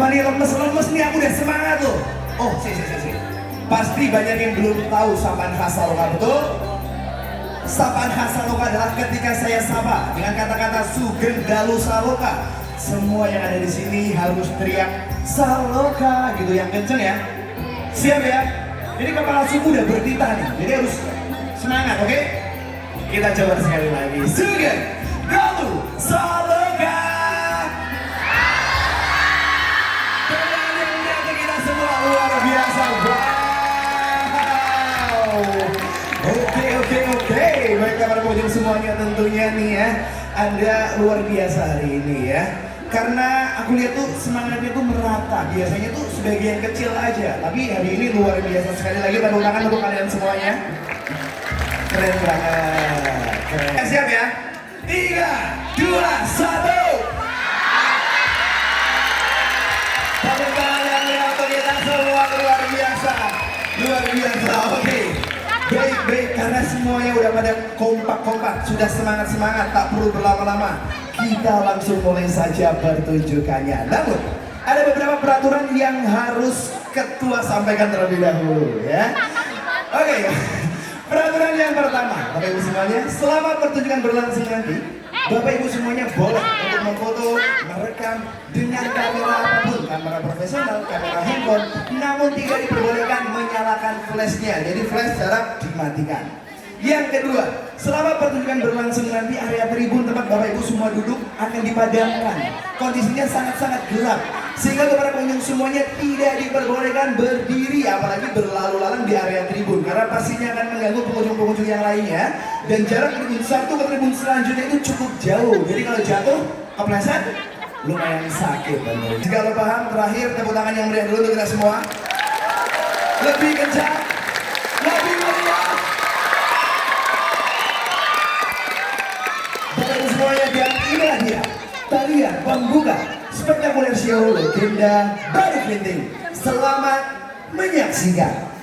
Kenapa nih lemes-lemes nih, aku udah semangat loh. Oh, sih. Pasti banyak yang belum tahu sapaan khas Saloka, betul? Sapaan khas Saloka adalah ketika saya sapa dengan kata-kata Sugeng Dalu Saloka. Semua yang ada di sini harus teriak Saloka gitu yang kenceng ya. Siap ya? Ini kepala suku udah bertitah nih, jadi harus semangat, oke? Kita coba sekali lagi. Sugeng Dalu Saloka. Kita semua luar biasa. Wow. Oke. Baiklah para pengunjung semuanya, tentunya nih ya, Anda luar biasa hari ini ya. Karena aku lihat tuh semangatnya tuh merata. Biasanya tuh sebagian kecil aja, tapi hari ini luar biasa. Sekali lagi tepuk tangan untuk kalian semuanya. Keren banget. Keren. Siap ya? 3, 2, 1. Tepuk tangan yang meriah untuk kita semua, luar biasa. Luar biasa. Oke. Baik, karena semuanya udah pada kompak, sudah semangat, tak perlu berlama-lama. Kita langsung mulai saja pertunjukannya. Namun, ada beberapa peraturan yang harus ketua sampaikan terlebih dahulu ya. Oke. Peraturan yang pertama, Bapak Ibu semuanya, selama pertunjukan berlangsung nanti, Bapak Ibu semuanya boleh untuk memfoto, merekam dengan kamera apapun, kamera profesional, kamera handphone, namun tidak diperbolehkan menyalakan flashnya. Jadi flash jarang dimatikan. Yang kedua, selama pertunjukan berlangsung nanti, area tribun tempat Bapak Ibu semua duduk akan dipadamkan. Kondisinya sangat-sangat gelap, sehingga kepada pengunjung semuanya tidak diperbolehkan berdiri, apalagi berlalu lalang di area tribun, karena pastinya akan mengganggu pengunjung-pengunjung yang lainnya. Dan jarak tribun satu ke tribun selanjutnya itu cukup jauh, jadi kalau jatuh kepleset lumayan sakit. Jika lo paham, terakhir tepuk tangan yang meriah dulu untuk kita semua. Lebih kencang, lebih meriah. Bapak Ibu semuanya, dan inilah dia tarian pembuka spektakuler show legenda Baru Klinting. Selamat menyaksikan.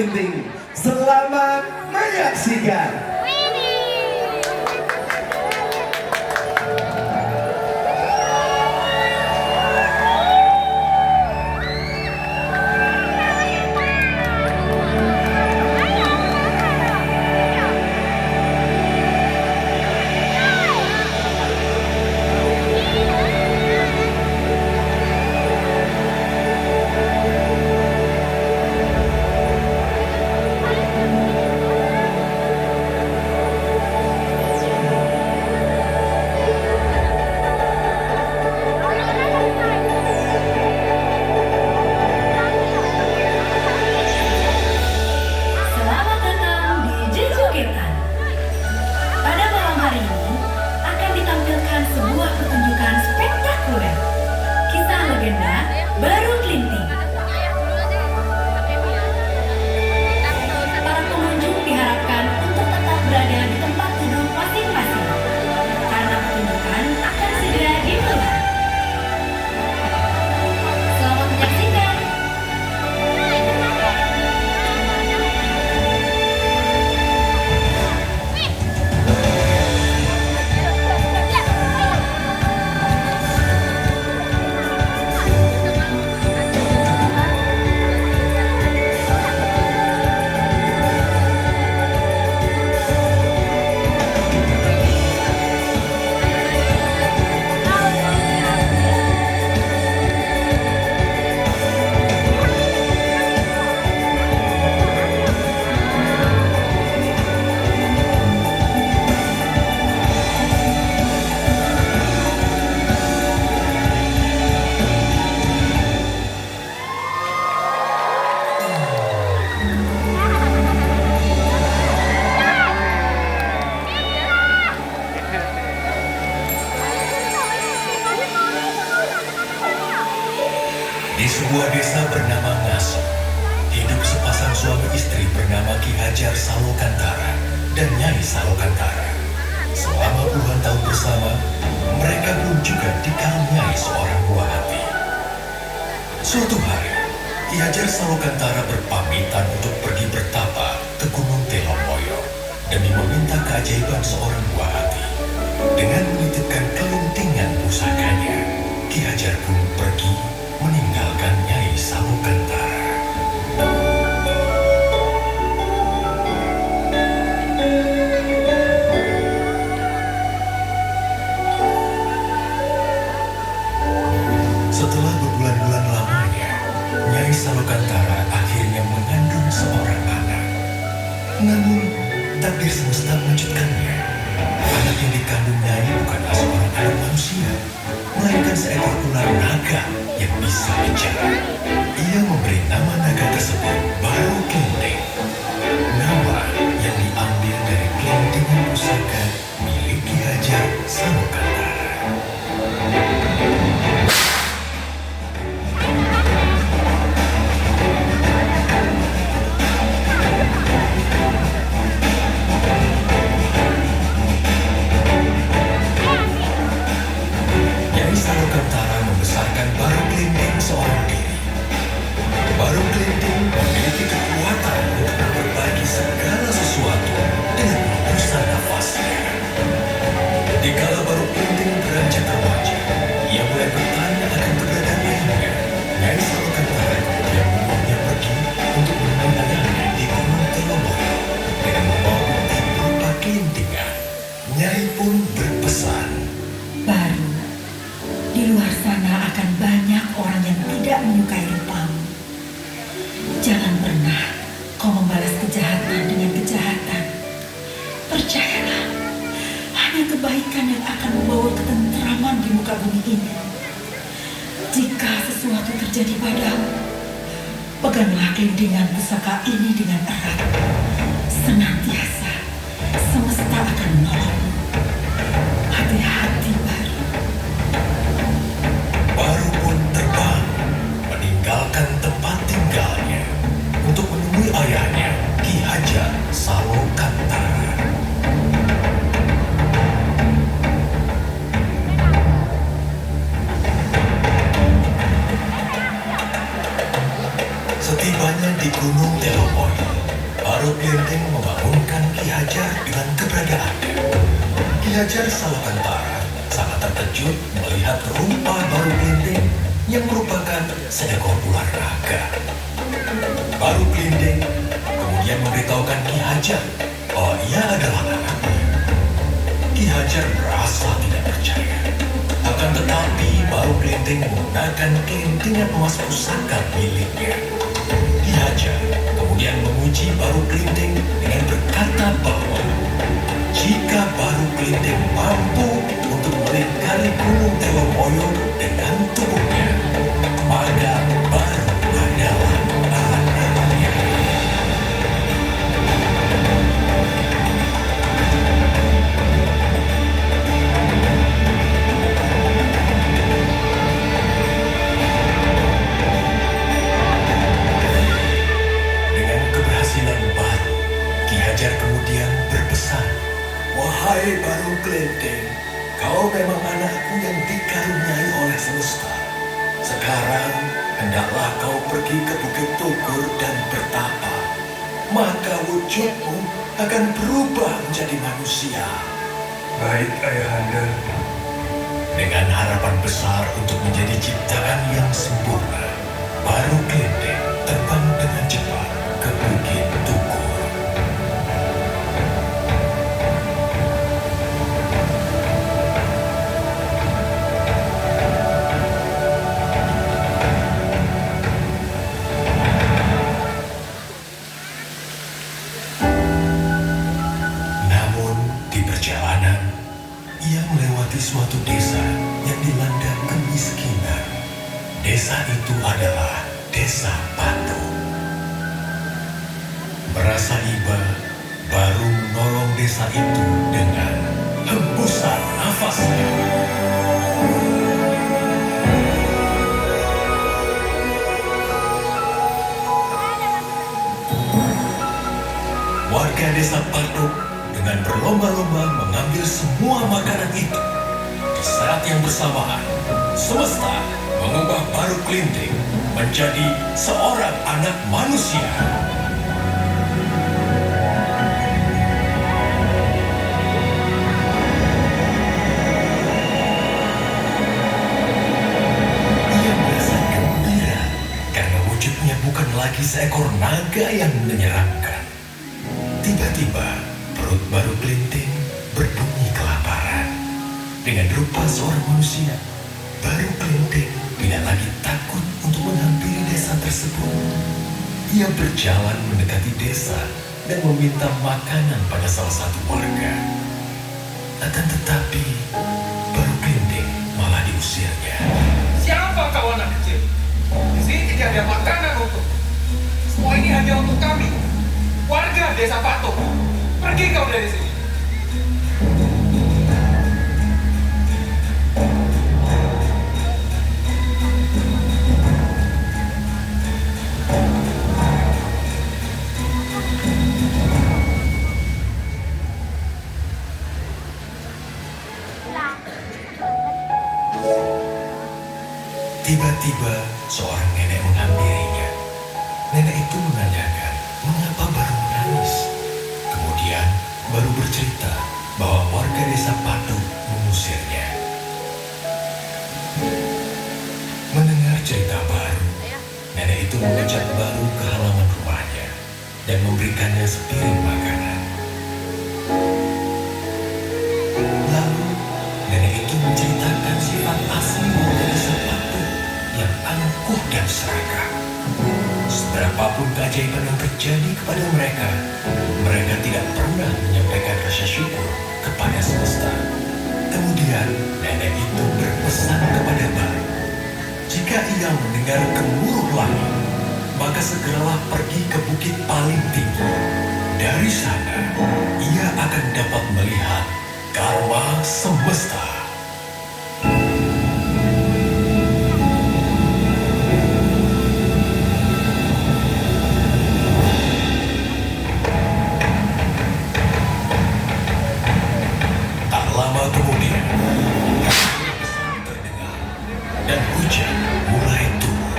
Kelinting. Selamat menyaksikan. Di sebuah desa bernama Ngasu, hidup sepasang suami istri bernama Ki Hajar Salokantara dan Nyai Salokantara. Selama puluhan tahun bersama, mereka belum juga dikaruniai seorang buah hati. Suatu hari, Ki Hajar Salokantara berpamitan untuk pergi bertapa ke Gunung Telomoyo demi meminta keajaiban seorang buah hati. Dengan menitipkan kelintingan pusakanya, Ki Hajar pun pergi meninggalkan Nyai Salokantara. Setelah berbulan-bulan lamanya, Nyai Salokantara akhirnya mengandung seorang anak. Namun, takdir semesta mengejutkannya. Anak yang dikandung Nyai bukanlah seorang anak manusia, melainkan seekor ular naga yang bisa bicara. Ia memberi nama naga tersebut Baru Kelinting. Nama yang diambil dari kelintingan pusaka milik Ki Hajar Salokantara. Nyai Salokantara membesarkan Baru Kelinting seorang diri. Baru Kelinting memiliki kekuatan untuk memperbaiki segala sesuatu dengan hembusan nafasnya. Dikala Baru Kelinting beranjak remaja, ia mulai bertanya akan keberadaan ayahnya. Nyai Salokantara kemudian membawa pergi untuk menemui ayahnya di Gunung Telomoyo dengan membawa bukti berupa kelintingan. Nyai pun berpesan, Baru, di luar sana akan banyak orang yang tidak menyukai rupamu. Jangan pernah kau membalas kejahatan dengan kejahatan. Percayalah, hanya kebaikan yang akan membawa ketentraman di muka bumi ini. Jika sesuatu terjadi padamu, peganglah kelintingan pusaka ini dengan erat. Senantiasa, semesta akan menolongmu. Hati-hati, Baru. Baru pun terbang meninggalkan tempat tinggalnya untuk menemui ayahnya Ki Hajar Salokantara. Setibanya di Gunung Telomoyo, Baru Kelenteng membangunkan Ki Hajar dengan keberadaannya. Ki Hajar Salokantara sangat terkejut melihat rupa Baru Kelenteng yang merupakan seekor ular naga. Baru Kelenteng kemudian memberitahukan Ki Hajar bahwa ia adalah anaknya. Ki Hajar merasa tidak percaya. Akan tetapi Baru Kelenteng menggunakan kelentengan emas pusaka miliknya. Ki Hajar kemudian menguji Baru Kelenteng dengan berkata bahwa jika Baru Kelenteng mampu untuk melingkari Gunung Telomoyo dengan tubuhnya, maka Baru adalah anaknya. Dengan keberhasilan Baru, Ki Hajar kemudian berpesan, "Wahai Baru Kelenteng, kau memang anakku yang dikaruniai oleh semesta. Sekarang, hendaklah kau pergi ke Bukit Tugur dan bertapa. Maka wujudmu akan berubah menjadi manusia." Baik, Ayahanda. Dengan harapan besar untuk menjadi ciptaan yang sempurna, Baru Kelenteng terbang dengan cepat ke Bukit Tugur. Namun di perjalanan, ia melewati suatu desa yang dilanda kemiskinan. Desa itu adalah Desa Patu. Merasa iba, Baru menolong desa itu dengan hembusan nafasnya. Warga Desa Patuk dengan berlomba-lomba mengambil semua makanan itu. Di saat yang bersamaan, semesta mengubah Baru Kelenteng menjadi seorang anak manusia. Ia merasa gembira karena wujudnya bukan lagi seekor naga yang menyeramkan. Tiba-tiba, perut Baru Kelenteng berbunyi kelaparan. Dengan rupa seorang manusia, Baru Kelenteng tidak lagi takut untuk menghampiri desa tersebut. Ia berjalan mendekati desa dan meminta makanan pada salah satu warga. Akan tetapi, Baru Kelenteng malah diusirnya. Siapa kau anak kecil? Di sini tidak ada makanan untuk. Semua ini hanya untuk kami, warga Desa Patuk. Pergi kau dari sini. Tiba-tiba seorang nenek menghampirinya. Nenek itu menanyakan mengapa Baru menangis. Kemudian Baru bercerita bahwa warga Desa Patuk mengusirnya. Mendengar cerita Baru, nenek itu mengajak Baru ke halaman rumahnya dan memberikannya sepiring makanan. Lalu nenek itu menceritakan sifat asli warga Desa Patuk yang angkuh dan serakah. Seberapapun keajaiban yang terjadi kepada mereka, mereka tidak pernah menyampaikan rasa syukur kepada semesta. Kemudian nenek itu berpesan kepada Baru, jika ia mendengar gemuruh langit, maka segeralah pergi ke bukit paling tinggi. Dari sana, ia akan dapat melihat karma semesta. Tak lama kemudian, terdengar dan hujan mulai turun.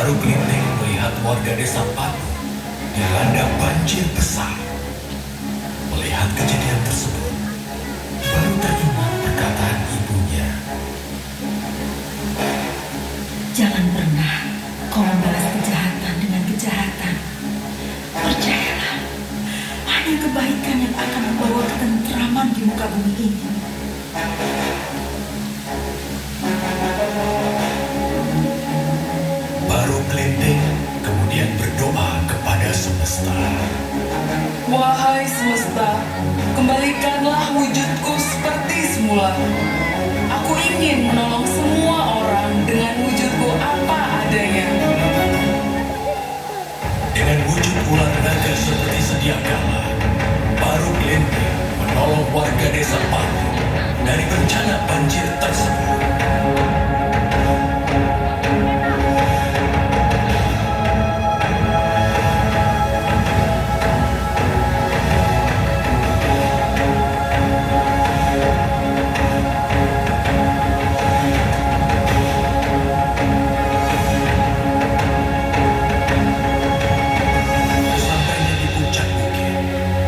Baru Kelinteng melihat warga desa Patu dilanda banjir besar. Melihat kejadian tersebut, baru teringat perkataan ibunya. Jangan pernah kau membalas kejahatan dengan kejahatan. Percayalah, hanya kebaikan yang akan membawa ketentraman di muka bumi ini. Baru Kelinteng kemudian berdoa kepada semesta. Wahai semesta, kembalikanlah wujudku seperti semula. Aku ingin menolong semua orang dengan wujudku apa adanya. Dengan wujud ular naga seperti sedia kala, baru Kelinteng menolong warga desa Patu dari bencana banjir tersebut. Sesampainya di puncak bukit,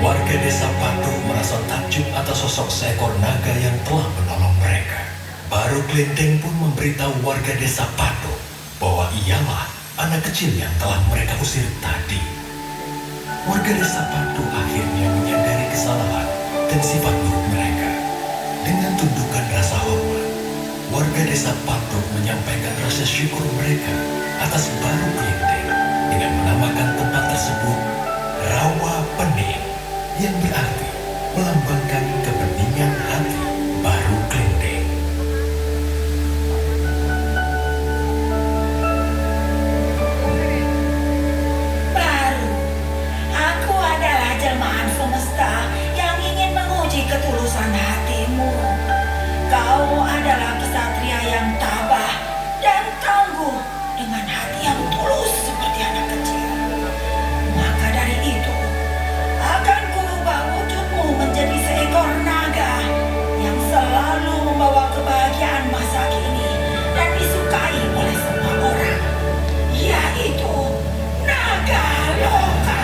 warga desa Patu merasa takjub atas sosok seekor naga yang telah menolong mereka. Baru Kelinteng pun memberitahu warga desa Patu bahwa ialah anak kecil yang telah mereka usir tadi. Warga desa Patu akhirnya menyadari kesalahan dan sifat buruk mereka. Dengan tundukan rasa hormat, warga desa Patu menyampaikan rasa syukur mereka atas Baru Kelinteng dengan menamakan tempat tersebut Rawa Pening, yang berarti melambangkan kebeningan hati Baru Kelinteng. Baru, aku adalah jelmaan semesta yang ingin menguji ketulusan hatimu. Kau adalah kesatria yang tabah dan tangguh dengan hati yang tulus seperti anak kecil. Maka dari itu, akan kurubah wujudmu menjadi seekor naga yang selalu membawa kebahagiaan masa kini dan disukai oleh semua orang, yaitu naga loka.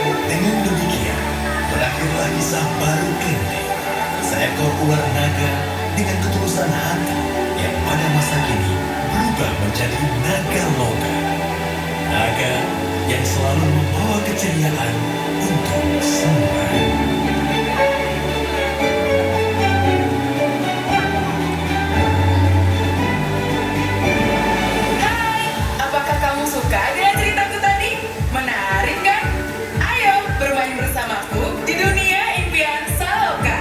Dengan demikian, berakhirlah kisah Baru Kelinteng, seekor ular naga dengan ketulusan hati yang pada masa kini berubah menjadi naga loka. Naga yang selalu membawa keceriaan untuk semua. Hai, apakah kamu suka dengan ceritaku tadi? Menarik kan? Ayo bermain bersamaku di dunia impian Saloka.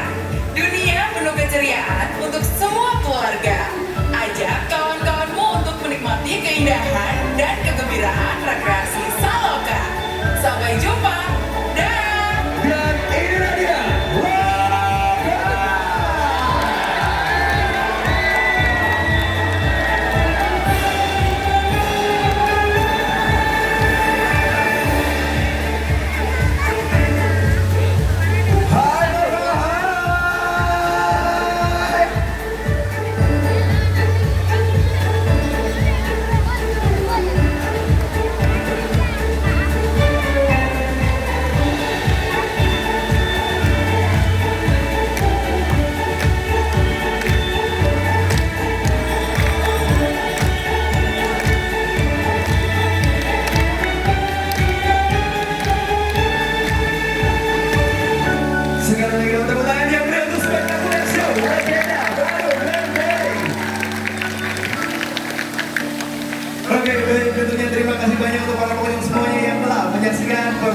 Dunia penuh keceriaan untuk semua keluarga. Ajak kawan-kawanmu untuk menikmati keindahan dan kegembiraan rekreasi Saloka. Sampai jumpa. Dah. Dan inilah dia, Hai Loka, hai.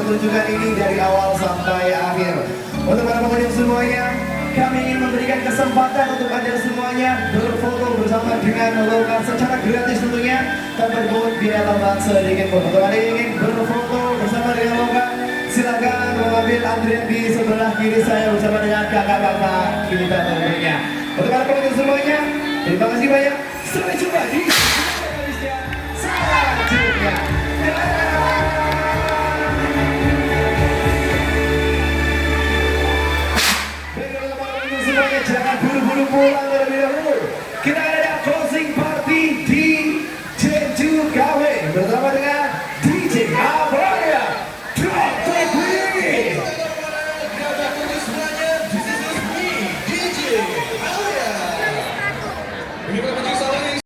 pertunjukan ini dari awal sampai akhir. Untuk para pengunjung semuanya, kami ingin memberikan kesempatan untuk Anda semuanya berfoto bersama dengan Loka secara gratis tentunya, tanpa dipungut biaya tambahan sedikit pun. Untuk Anda yang ingin berfoto bersama dengan Loka, silakan mengambil antrian di sebelah kiri saya bersama dengan kakak-kakak kita tentunya. Untuk para pengunjung semuanya, terima kasih banyak. Sampai jumpa di Indonesia selanjutnya. Baiklah para pengunjung semuanya, jangan buru-buru pulang.